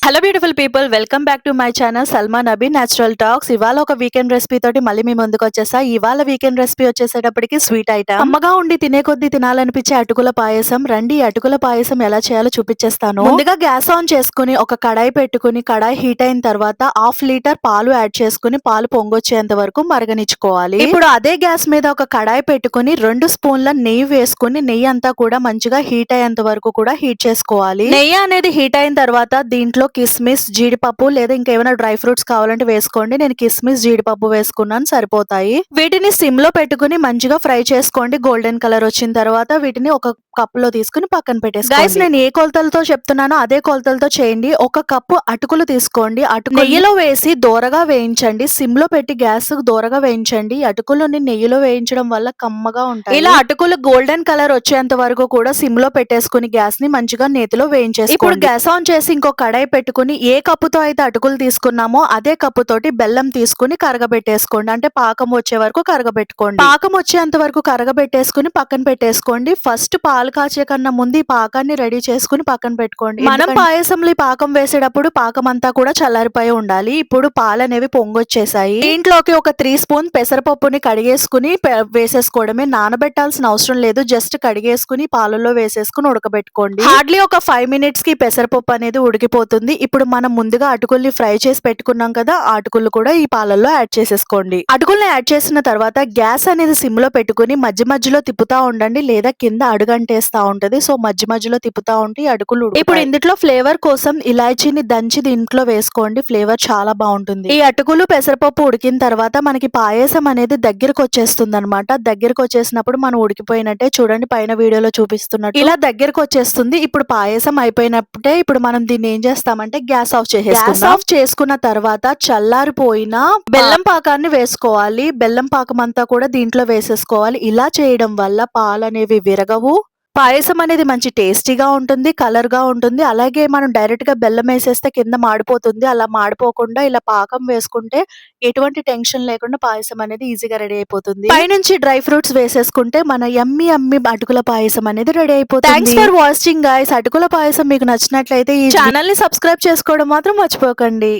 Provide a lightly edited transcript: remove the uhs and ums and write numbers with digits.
Hello beautiful people, welcome back to my channel Salma Nabi natural talks. ఇవాళ ఒక weekend recipe తోటి మళ్ళీ మీ ముందుకు వచ్చేసా. ఇవాళ వీకెండ్ రెసిపీ వచ్చేసేటప్పటికి స్వీట్ ఐటమ్, అమ్మగా ఉండి తినే కొద్దీ తినాలనిపించే అటుకుల పాయసం. రండి, అటుకుల పాయసం ఎలా చేయాలో చూపించేస్తాను. ముందుగా గ్యాస్ ఆన్ చేసుకుని ఒక కడాయి పెట్టుకుని, కడాయి హీట్ అయిన తర్వాత 1/2 లీటర్ పాలు యాడ్ చేసుకుని పాలు పొంగొచ్చేంత వరకు మరగనిచ్చుకోవాలి. ఇప్పుడు అదే గ్యాస్ మీద ఒక కడాయి పెట్టుకుని 2 స్పూన్ల నెయ్యి వేసుకుని నెయ్యి అంతా కూడా మంచిగా హీట్ అయ్యేంత వరకు కూడా హీట్ చేసుకోవాలి. నెయ్యి అనేది హీట్ అయిన తర్వాత దీంట్లో కిస్మిస్, జీడిపప్పు లేదా ఇంకేమైనా డ్రై ఫ్రూట్స్ కావాలంటే వేసుకోండి. నేను కిస్మిస్, జీడిపప్పు వేసుకున్నాను, సరిపోతాయి. వీటిని సిమ్ లో పెట్టుకుని మంచిగా ఫ్రై చేసుకోండి. గోల్డెన్ కలర్ వచ్చిన తర్వాత వీటిని ఒక కప్ లో తీసుకుని పక్కన పెట్టేసుకోండి. గైస్, నేను ఏ కొలతలతో చెప్తున్నానో అదే కొలతలతో చేయండి. ఒక కప్పు అటుకులు తీసుకోండి. నెయ్యిలో వేసి దోరగా వేయించండి. సిమ్ లో పెట్టి గ్యాస్ దోరగా వేయించండి. అటుకులని నెయ్యిలో వేయించడం వల్ల కమ్మగా ఉంటాయి. ఇలా అటుకులు గోల్డెన్ కలర్ వచ్చేంత వరకు కూడా సిమ్ లో పెట్టేసుకుని గ్యాస్ ని మంచిగా నేతిలో వేయించేసుకోండి. ఇప్పుడు గ్యాస్ ఆన్ చేసి ఇంకో కడాయి పెట్టుకుని ఏ కప్పుతో అయితే అటుకులు తీసుకున్నామో అదే కప్పుతోటి బెల్లం తీసుకుని కరగబెట్టేసుకోండి. అంటే పాకం వచ్చే వరకు కరగబెట్టుకోండి. పాకం వచ్చేంత వరకు కరగబెట్టేసుకుని పక్కన పెట్టేసుకోండి. ఫస్ట్ పాలు కాచే కన్నా ముందు ఈ పాకాన్ని రెడీ చేసుకుని పక్కన పెట్టుకోండి. మనం పాయసంలో పాకం వేసేటప్పుడు పాకం అంతా కూడా చల్లారిపోయి ఉండాలి. ఇప్పుడు పాలు అనేవి పొంగొచ్చేసాయి. దీంట్లోకి ఒక 3 స్పూన్ పెసరపప్పుని కడిగేసుకుని వేసేసుకోవడమే. నానబెట్టాల్సిన అవసరం లేదు. జస్ట్ కడిగేసుకుని పాలలో వేసేసుకుని ఉడకబెట్టుకోండి. హార్డ్లీ ఒక 5 మినిట్స్ కి పెసరపప్పు అనేది ఉడికిపోతుంది. ఇప్పుడు మనం ముందుగా అటుకుల్ని ఫ్రై చేసి పెట్టుకున్నాం కదా, ఆ అటుకులు కూడా ఈ పాలల్లో యాడ్ చేసేసుకోండి. అటుకుల్ని యాడ్ చేసిన తర్వాత గ్యాస్ అనేది సిమ్ లో పెట్టుకుని మధ్య మధ్యలో తిప్పుతా ఉండండి, లేదా కింద అడుగంటేస్తా ఉంటది. సో మధ్య మధ్యలో తిప్పుతా ఉంటే అటుకులు. ఇప్పుడు ఇందులో ఫ్లేవర్ కోసం ఇలాచీని దంచి దీంట్లో వేసుకోండి. ఫ్లేవర్ చాలా బాగుంటుంది. ఈ అటుకులు పెసరపప్పు ఉడికిన తర్వాత మనకి పాయసం అనేది దగ్గరకు వచ్చేస్తుంది అనమాట. దగ్గరకు వచ్చేసినప్పుడు మనం ఉడికిపోయినట్టే. చూడండి, పైన వీడియోలో చూపిస్తున్నట్టు ఇలా దగ్గరకు వచ్చేస్తుంది. ఇప్పుడు పాయసం అయిపోయినప్పుడే ఇప్పుడు మనం దీన్ని ఏం చేస్తామంటే గ్యాస్ ఆఫ్ చేసేసుకుందాం. గ్యాస్ ఆఫ్ చేసుకున్న తర్వాత చల్లారిపోయిన బెల్లం పాకాన్ని వేసుకోవాలి. బెల్లం పాకం అంతా కూడా దీంట్లో వేసేసుకోవాలి. ఇలా చేయడం వల్ల పాలు అనేవి విరగవు. పాయసం అనేది మంచి టేస్టీగా ఉంటుంది, కలర్ గా ఉంటుంది. అలాగే మనం డైరెక్ట్ గా బెల్లం వేసేస్తే కింద మాడిపోతుంది. అలా మాడిపోకుండా ఇలా పాకం వేసుకుంటే ఎటువంటి టెన్షన్ లేకుండా పాయసం అనేది ఈజీగా రెడీ అయిపోతుంది. పైనుంచి డ్రై ఫ్రూట్స్ వేసేసుకుంటే మన యమ్మీ అటుకుల పాయసం అనేది రెడీ అయిపోతుంది. Thanks for watching guys. అటుకుల పాయసం మీకు నచ్చినట్లయితే ఈ ఛానల్ ని సబ్స్క్రైబ్ చేసుకోవడం మాత్రం మర్చిపోకండి.